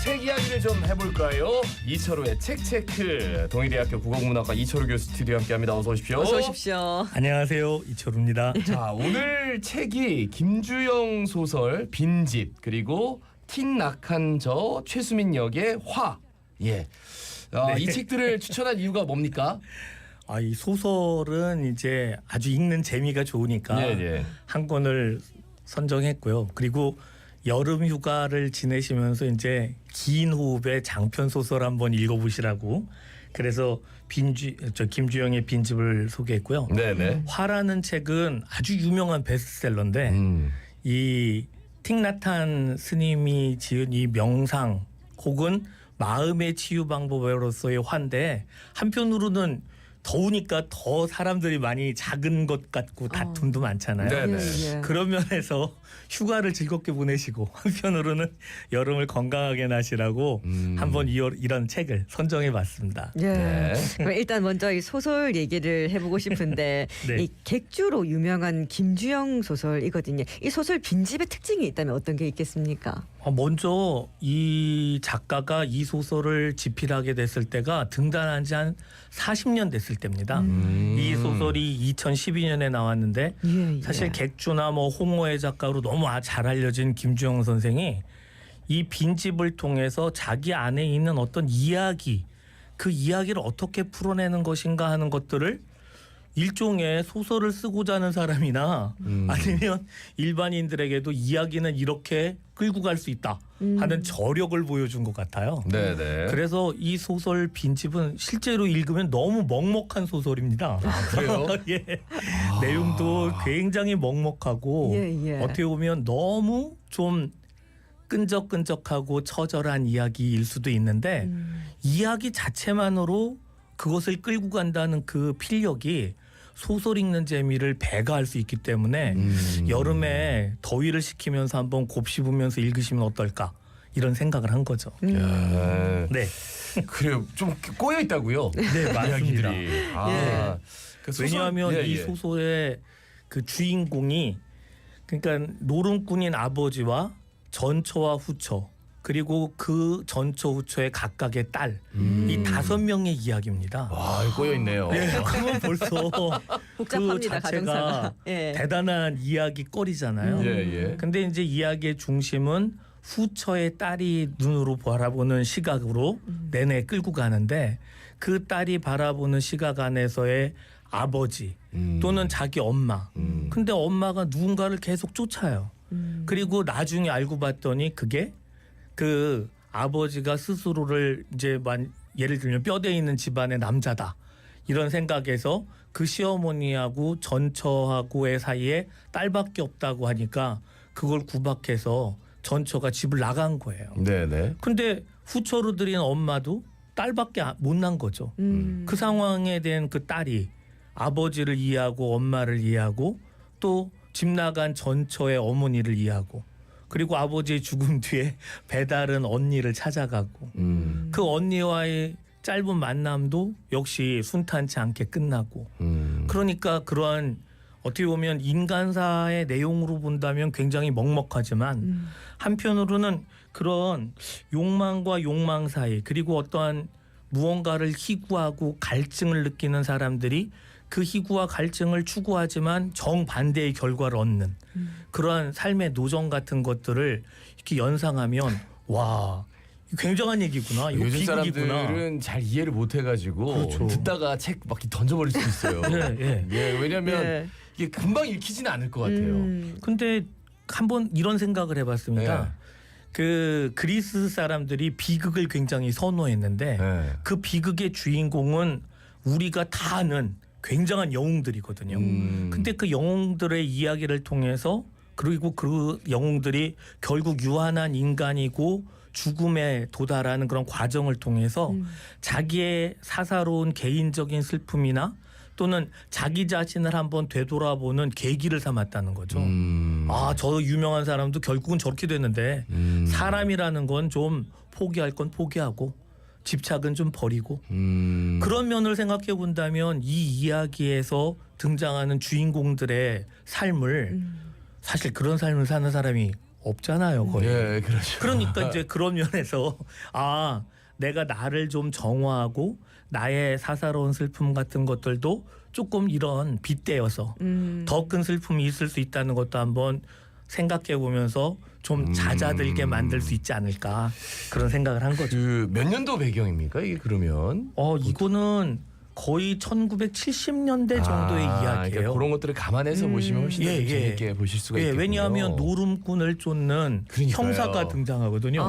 책 이야기를 좀 해볼까요? 이철우의 책체크. 동의대학교 국어국문학과 이철우 교수 스튜디오와 함께합니다. 어서 오십시오. 어서 오십시오. 안녕하세요, 이철우입니다. 자, 오늘 책이 김주영 소설 빈집 그리고 틱낙한 저 최수민 역의 화. 예. 이 책들을 추천한 이유가 뭡니까? 이 소설은 이제 아주 읽는 재미가 좋으니까 한 권을 선정했고요. 그리고 여름 휴가를 지내시면서 이제 긴 호흡의 장편 소설 한번 읽어보시라고. 그래서 김주영의 빈집을 소개했고요. 네네. 화라는 책은 아주 유명한 베스트셀러인데 이 틱나탄 스님이 지은 이 명상 혹은 마음의 치유 방법으로서의 화인데 한편으로는 더우니까 더 사람들이 많이 작은 것 같고 다툼도 많잖아요. 네네. 그런 면에서 휴가를 즐겁게 보내시고 한편으로는 여름을 건강하게 나시라고 한번 이런 책을 선정해봤습니다. 예. 네. 그럼 일단 먼저 이 소설 얘기를 해보고 싶은데 네. 이 객주로 유명한 김주영 소설이거든요. 이 소설 빈집의 특징이 있다면 어떤 게 있겠습니까? 먼저 이 작가가 이 소설을 집필하게 됐을 때가 등단한 지 한 40년 됐을 때입니다. 이 소설이 2012년에 나왔는데 사실 객주나 뭐 홍어의 작가로 너무 잘 알려진 김주영 선생이 이 빈집을 통해서 자기 안에 있는 어떤 이야기, 그 이야기를 어떻게 풀어내는 것인가 하는 것들을 일종의 소설을 쓰고자 하는 사람이나 아니면 일반인들에게도 이야기는 이렇게 끌고 갈 수 있다 하는 저력을 보여준 것 같아요. 네네. 그래서 이 소설 빈집은 실제로 읽으면 너무 먹먹한 소설입니다. 그래요? 예. 내용도 굉장히 먹먹하고 어떻게 보면 너무 좀 끈적끈적하고 처절한 이야기일 수도 있는데 이야기 자체만으로 그것을 끌고 간다는 그 필력이 소설 읽는 재미를 배가할 수 있기 때문에 여름에 더위를 식히면서 한번 곱씹으면서 읽으시면 어떨까 이런 생각을 한 거죠. 야, 네, 그래요. 좀 꼬여 있다고요. 네 맞습니다. 그 소설, 왜냐하면 이 소설의 그 주인공이 그러니까 노름꾼인 아버지와 전처와 후처 그리고 그 전처 후처의 각각의 딸 이 5명의 이야기입니다. 와, 꼬여 있네요. 네, 그건 벌써 복잡합니다, 그 자체가 가정사가. 대단한 이야기거리잖아요. 근데 이제 이야기의 중심은 후처의 딸이 눈으로 바라보는 시각으로 내내 끌고 가는데 그 딸이 바라보는 시각 안에서의 아버지 또는 자기 엄마. 근데 엄마가 누군가를 계속 쫓아요. 그리고 나중에 알고 봤더니 그게 그 아버지가 스스로를 이제 예를 들면 뼈대 있는 집안의 남자다 이런 생각에서 그 시어머니하고 전처하고의 사이에 딸밖에 없다고 하니까 그걸 구박해서 전처가 집을 나간 거예요. 네네. 근데 후처로 들인 엄마도 딸밖에 못 난 거죠. 그 상황에 대한 그 딸이 아버지를 이해하고 엄마를 이해하고 또 집 나간 전처의 어머니를 이해하고 그리고 아버지의 죽음 뒤에 배다른 언니를 찾아가고 그 언니와의 짧은 만남도 역시 순탄치 않게 끝나고 그러니까 그러한 어떻게 보면 인간사의 내용으로 본다면 굉장히 먹먹하지만 한편으로는 그런 욕망과 욕망 사이 그리고 어떠한 무언가를 희구하고 갈증을 느끼는 사람들이 그 희구와 갈증을 추구하지만 정반대의 결과를 얻는 그러한 삶의 노정 같은 것들을 이렇게 연상하면 와 굉장한 얘기구나. 이거 요즘 비극이구나. 사람들은 잘 이해를 못 해가지고 그렇죠. 듣다가 책 막 던져버릴 수 있어요. 왜냐하면 이게 금방 읽히지는 않을 것 같아요. 근데 한번 이런 생각을 해봤습니다. 그 그리스 사람들이 비극을 굉장히 선호했는데 그 비극의 주인공은 우리가 다 아는 굉장한 영웅들이거든요. 근데 그 영웅들의 이야기를 통해서 그리고 그 영웅들이 결국 유한한 인간이고 죽음에 도달하는 그런 과정을 통해서 자기의 사사로운 개인적인 슬픔이나 또는 자기 자신을 한번 되돌아보는 계기를 삼았다는 거죠. 저 유명한 사람도 결국은 저렇게 됐는데 사람이라는 건 좀 포기할 건 포기하고 집착은 좀 버리고 그런 면을 생각해 본다면 이 이야기에서 등장하는 주인공들의 삶을 사실 그런 삶을 사는 사람이 없잖아요, 거의. 예, 그렇죠. 그러니까 이제 그런 면에서 아, 내가 나를 좀 정화하고 나의 사사로운 슬픔 같은 것들도 조금 이런 빗대어서 더 큰 슬픔이 있을 수 있다는 것도 한번 생각해 보면서 좀 잦아들게 만들 수 있지 않을까 그런 생각을 한 거죠. 그 몇 년도 배경입니까 이게 그러면? 이거는 거의 1970년대 정도의 이야기예요. 그러니까 그런 것들을 감안해서 보시면 훨씬 더 재밌게 보실 수가 있겠군요. 왜냐하면 노름꾼을 쫓는 그러니까요. 형사가 등장하거든요.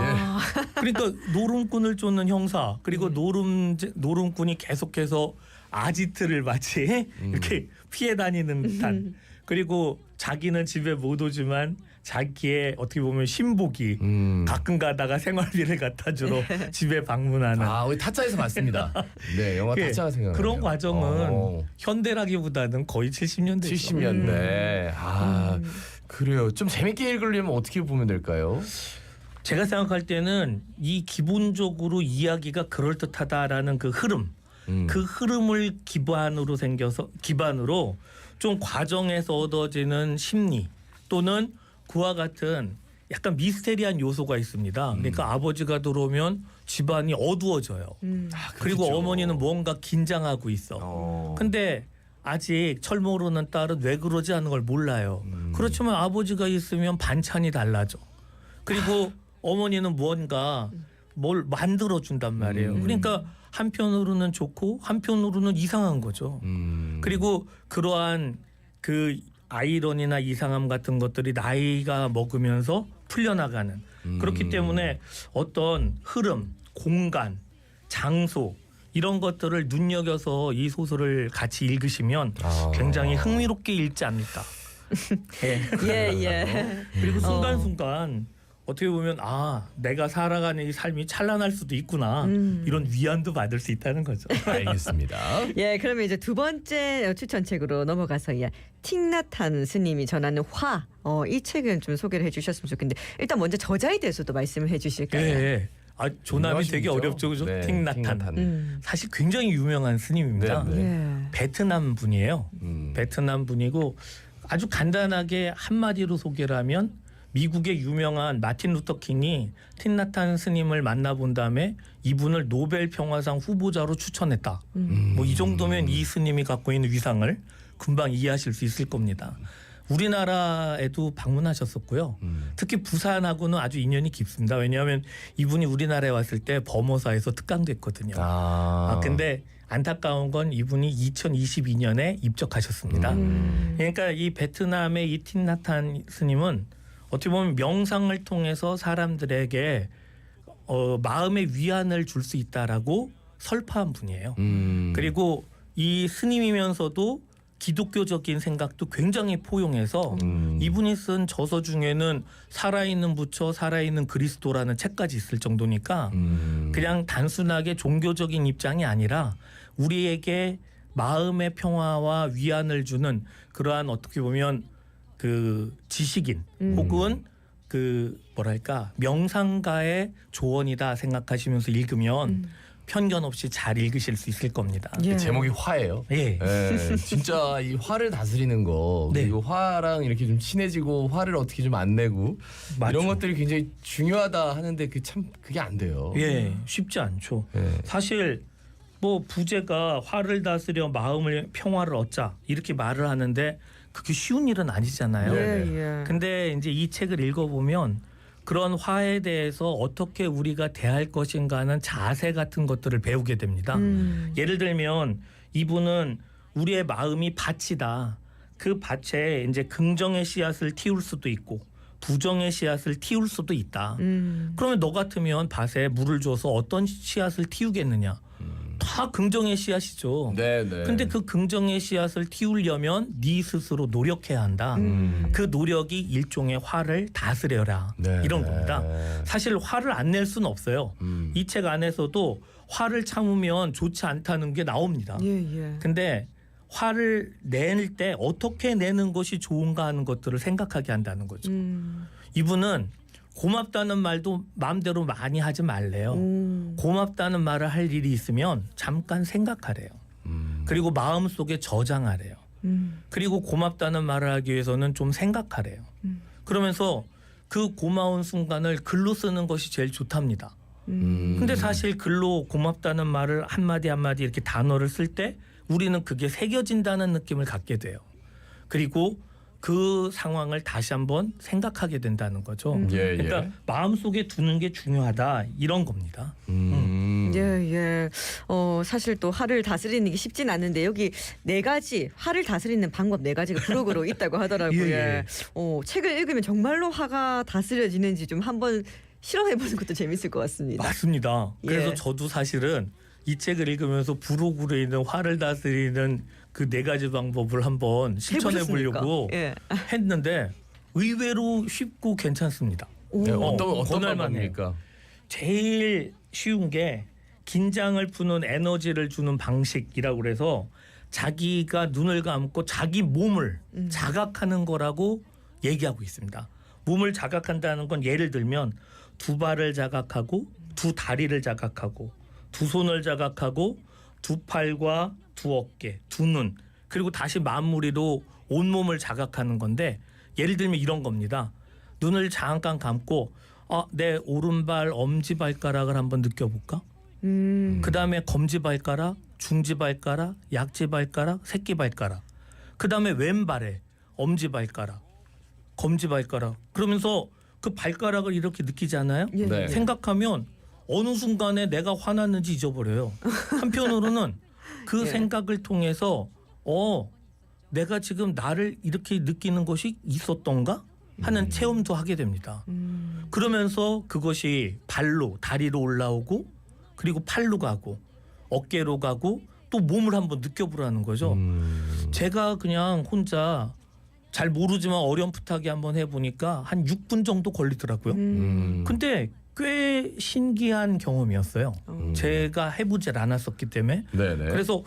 그러니까 노름꾼을 쫓는 형사 그리고 노름꾼이 계속해서 아지트를 마치 이렇게 피해 다니는 듯한 그리고 자기는 집에 못 오지만 자기의 어떻게 보면 신복이 가끔 가다가 생활비를 갖다 주러 집에 방문하는 우리 타짜에서 봤습니다. 네, 영화 타짜가 생각나요. 그런 과정은 현대라기보다는 거의 70년대. 70년대. 그래요. 좀 재밌게 읽으려면 어떻게 보면 될까요? 제가 생각할 때는 이 기본적으로 이야기가 그럴듯하다라는 그 흐름, 그 흐름을 기반으로 좀 과정에서 얻어지는 심리 또는 그와 같은 약간 미스테리한 요소가 있습니다. 그러니까 아버지가 들어오면 집안이 어두워져요. 그리고 그렇죠. 어머니는 뭔가 긴장하고 있어. 근데 아직 철 모르는 딸은 왜 그러지 않는 걸 몰라요. 그렇지만 아버지가 있으면 반찬이 달라져. 그리고 어머니는 뭔가 뭘 만들어 준단 말이에요. 그러니까 한편으로는 좋고 한편으로는 이상한 거죠. 그리고 그러한 그 아이러니나 이상함 같은 것들이 나이가 먹으면서 풀려나가는 그렇기 때문에 어떤 흐름, 공간, 장소 이런 것들을 눈여겨서 이 소설을 같이 읽으시면 굉장히 흥미롭게 읽지 않을까. 예. 그리고 순간순간 어떻게 보면 내가 살아가는 이 삶이 찬란할 수도 있구나 이런 위안도 받을 수 있다는 거죠. 알겠습니다. 예, 그러면 이제 두 번째 추천책으로 넘어가서 틱나탄 스님이 전하는 화. 이 책은 좀 소개를 해주셨으면 좋겠는데 일단 먼저 저자에 대해서도 말씀을 해주실까요? 예. 조남이 되게 유명하시죠? 어렵죠, 그죠? 네, 틱나탄. 사실 굉장히 유명한 스님입니다. 네, 네. 예. 베트남 분이에요. 베트남 분이고 아주 간단하게 한마디로 소개를 하면 미국의 유명한 마틴 루터 킹이 틱나탄 스님을 만나본 다음에 이분을 노벨 평화상 후보자로 추천했다. 뭐 이 정도면 이 스님이 갖고 있는 위상을 금방 이해하실 수 있을 겁니다. 우리나라에도 방문하셨었고요. 특히 부산하고는 아주 인연이 깊습니다. 왜냐하면 이분이 우리나라에 왔을 때 범어사에서 특강됐거든요. 근데 안타까운 건 이분이 2022년에 입적하셨습니다. 그러니까 이 베트남의 이 틱나탄 스님은 어떻게 보면 명상을 통해서 사람들에게 마음의 위안을 줄 수 있다라고 설파한 분이에요. 그리고 이 스님이면서도 기독교적인 생각도 굉장히 포용해서 이분이 쓴 저서 중에는 살아있는 부처, 살아있는 그리스도라는 책까지 있을 정도니까 그냥 단순하게 종교적인 입장이 아니라 우리에게 마음의 평화와 위안을 주는 그러한 어떻게 보면 그 지식인 혹은 그 뭐랄까 명상가의 조언이다 생각하시면서 읽으면 편견 없이 잘 읽으실 수 있을 겁니다. 예. 제목이 화예요. 예. 진짜 이 화를 다스리는 거 네. 그리고 화랑 이렇게 좀 친해지고 화를 어떻게 좀 안 내고 맞죠. 이런 것들이 굉장히 중요하다 하는데 그게 안 돼요. 예, 쉽지 않죠. 예. 사실 뭐 부제가 화를 다스려 마음을 평화를 얻자 이렇게 말을 하는데 그게 쉬운 일은 아니잖아요. 예. 근데 이제 이 책을 읽어보면 그런 화에 대해서 어떻게 우리가 대할 것인가 하는 자세 같은 것들을 배우게 됩니다. 예를 들면 이분은 우리의 마음이 밭이다. 그 밭에 이제 긍정의 씨앗을 틔울 수도 있고 부정의 씨앗을 틔울 수도 있다. 그러면 너 같으면 밭에 물을 줘서 어떤 씨앗을 틔우겠느냐? 다 긍정의 씨앗이죠. 네. 근데 그 긍정의 씨앗을 틔우려면 네 스스로 노력해야 한다. 그 노력이 일종의 화를 다스려라. 네. 이런 겁니다. 사실 화를 안 낼 수는 없어요. 이 책 안에서도 화를 참으면 좋지 않다는 게 나옵니다. 예. 근데 화를 낼 때 어떻게 내는 것이 좋은가 하는 것들을 생각하게 한다는 거죠. 이분은 고맙다는 말도 마음대로 많이 하지 말래요. 고맙다는 말을 할 일이 있으면 잠깐 생각하래요. 그리고 마음속에 저장하래요. 그리고 고맙다는 말을 하기 위해서는 좀 생각하래요. 그러면서 그 고마운 순간을 글로 쓰는 것이 제일 좋답니다. 근데 사실 글로 고맙다는 말을 한마디 한마디 이렇게 단어를 쓸 때 우리는 그게 새겨진다는 느낌을 갖게 돼요. 그리고 그 상황을 다시 한번 생각하게 된다는 거죠. 예, 그러니까 예. 마음속에 두는 게 중요하다 이런 겁니다. 예. 사실 또 화를 다스리는 게 쉽진 않은데 여기 4가지 화를 다스리는 방법 4가지가 부록으로 있다고 하더라고요. 예. 책을 읽으면 정말로 화가 다스려지는지 좀 한번 실험해보는 것도 재밌을 것 같습니다. 맞습니다. 그래서 예. 저도 사실은 이 책을 읽으면서 부록으로 있는 화를 다스리는 그 4가지 방법을 한번 실천해 보려고 해보셨습니까? 예. 했는데 의외로 쉽고 괜찮습니다. 네, 어떤 권할만해요. 방법입니까? 제일 쉬운 게 긴장을 푸는 에너지를 주는 방식이라고 그래서 자기가 눈을 감고 자기 몸을 자각하는 거라고 얘기하고 있습니다. 몸을 자각한다는 건 예를 들면 2발을 자각하고 2다리를 자각하고 2손을 자각하고 2팔과 2어깨, 2눈 그리고 다시 마무리로 온몸을 자각하는 건데 예를 들면 이런 겁니다. 눈을 잠깐 감고 내 오른발 엄지발가락을 한번 느껴볼까? 그다음에 검지발가락, 중지발가락, 약지발가락, 새끼발가락 그다음에 왼발에 엄지발가락, 검지발가락 그러면서 그 발가락을 이렇게 느끼잖아요. 예. 네. 생각하면 어느 순간에 내가 화났는지 잊어버려요. 한편으로는 그 예. 생각을 통해서 내가 지금 나를 이렇게 느끼는 것이 있었던가 하는 체험도 하게 됩니다. 그러면서 그것이 발로 다리로 올라오고 그리고 팔로 가고 어깨로 가고 또 몸을 한번 느껴보라는 거죠. 제가 그냥 혼자 잘 모르지만 어렴풋하게 한번 해보니까 한 6분 정도 걸리더라고요. 근데 꽤 신기한 경험이었어요. 제가 해보질 않았었기 때문에. 네네. 그래서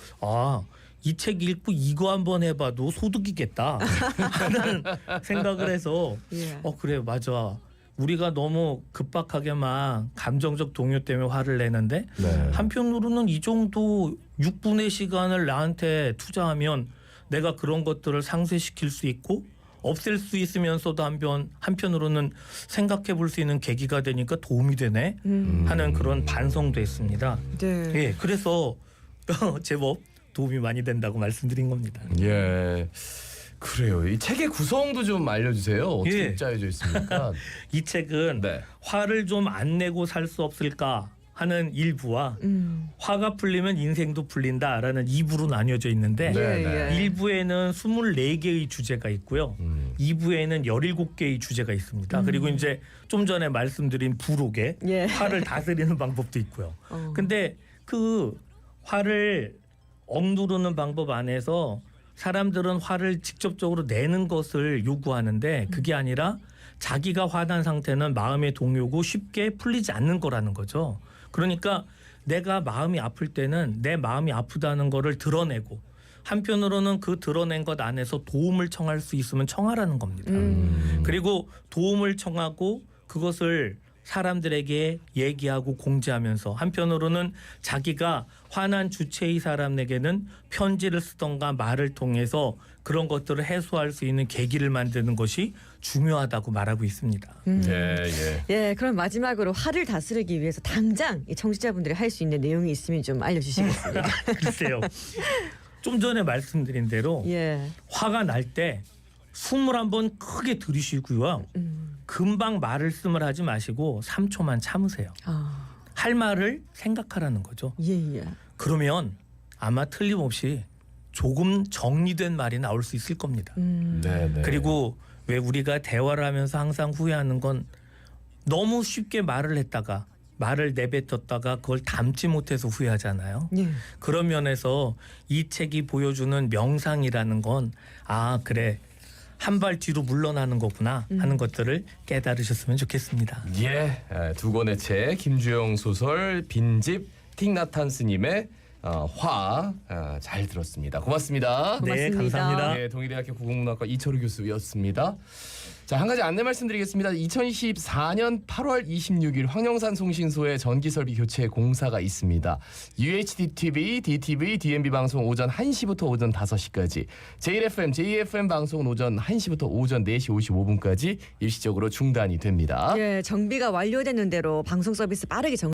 이 책 읽고 이거 한번 해봐도 소득이겠다 하는 생각을 해서 예. 그래 맞아. 우리가 너무 급박하게 막 감정적 동요 때문에 화를 내는데 네. 한편으로는 이 정도 6분의 시간을 나한테 투자하면 내가 그런 것들을 상쇄시킬 수 있고 없앨 수 있으면서도 한편으로는 생각해 볼 수 있는 계기가 되니까 도움이 되네 하는 그런 반성도 했습니다. 네. 예, 그래서 제법 도움이 많이 된다고 말씀드린 겁니다. 예. 그래요. 이 책의 구성도 좀 알려주세요. 어떻게 예. 짜여져 있습니까? 이 책은 네. 화를 좀 안 내고 살 수 없을까 하는 1부와 화가 풀리면 인생도 풀린다라는 2부로 나뉘어져 있는데 네. 1부에는 24개의 주제가 있고요. 2부에는 17개의 주제가 있습니다. 그리고 이제 좀 전에 말씀드린 부록에 예. 화를 다스리는 방법도 있고요. 근데 그 화를 억누르는 방법 안에서 사람들은 화를 직접적으로 내는 것을 요구하는데 그게 아니라 자기가 화난 상태는 마음의 동요고 쉽게 풀리지 않는 거라는 거죠. 그러니까 내가 마음이 아플 때는 내 마음이 아프다는 거를 드러내고 한편으로는 그 드러낸 것 안에서 도움을 청할 수 있으면 청하라는 겁니다. 그리고 도움을 청하고 그것을 사람들에게 얘기하고 공지하면서 한편으로는 자기가 화난 주체의 사람에게는 편지를 쓰던가 말을 통해서 그런 것들을 해소할 수 있는 계기를 만드는 것이 중요하다고 말하고 있습니다. 예. 예, 그럼 마지막으로 화를 다스리기 위해서 당장 이 청취자분들이 할 수 있는 내용이 있으면 좀 알려주시겠습니까? 글쎄요. 좀 전에 말씀드린 대로 예. 화가 날 때 숨을 한번 크게 들이쉬고요. 금방 말을 쓰을 하지 마시고 3초만 참으세요. 할 말을 생각하라는 거죠. 예. 그러면 아마 틀림없이 조금 정리된 말이 나올 수 있을 겁니다. 네네. 그리고 왜 우리가 대화를 하면서 항상 후회하는 건 너무 쉽게 말을 했다가 말을 내뱉었다가 그걸 담지 못해서 후회하잖아요. 예. 그런 면에서 이 책이 보여주는 명상이라는 건 그래 한 발 뒤로 물러나는 거구나 하는 것들을 깨달으셨으면 좋겠습니다. 예. 2권의 책 김주영 소설 빈집 틱나탄 스님의 잘 들었습니다. 고맙습니다. 네, 고맙습니다. 감사합니다. 네, 동의대학교 국어문학과 이철우 교수였습니다. 자, 한 가지 안내 말씀드리겠습니다. 2024년 8월 26일 황령산 송신소에 전기설비 교체 공사가 있습니다. UHD-TV, DTV, DMB 방송 오전 1시부터 오전 5시까지, JFM, JFM 방송은 오전 1시부터 오전 4시 55분까지 일시적으로 중단이 됩니다. 예, 정비가 완료되는 대로 방송 서비스 빠르게